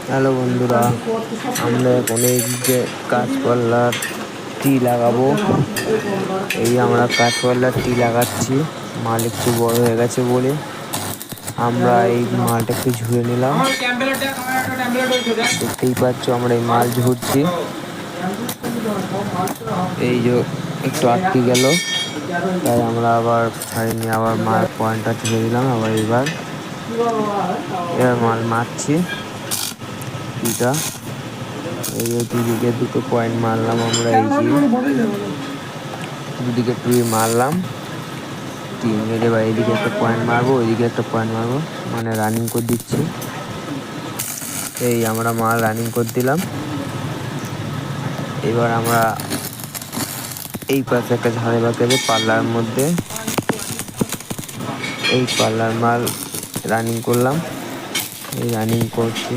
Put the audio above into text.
Hello বন্ধুরা, আমরা এখন এই যে কাঁচকলার ট্রি লাগাবো। এই আমরা কাঁচকলার ট্রি লাগাচ্ছি। মাল একটু বড় হয়ে গেছে বলে আমরা এই মালটা একটু ঝুড়ে নিলাম। দেখতেই পাচ্ছ আমরা এই মাল ঝুড়ছি। এই যে একটু আটকে গেল, তাই আমরা আবার ছাড়িয়ে আবার মাল পয়েন্টটা ছেড়ে দিলাম। এবার মাল মারছি ট্রিটা। এই যে দুদিকে দুটো পয়েন্ট মারলাম আমরা, এই যে দুদিকে টুই মারলাম। টিম মেরে বা এইদিকে একটা পয়েন্ট মারবো, ওইদিকে একটা পয়েন্ট মারবো, মানে রানিং করে দিচ্ছি। এই আমরা মাল রানিং করে দিলাম। এবার আমরা এই পাশে একটা ঝাড়ে বাঁকেছে পাল্লার মধ্যে, এই পাল্লার মাল রানিং করলাম। এই রানিং করছি।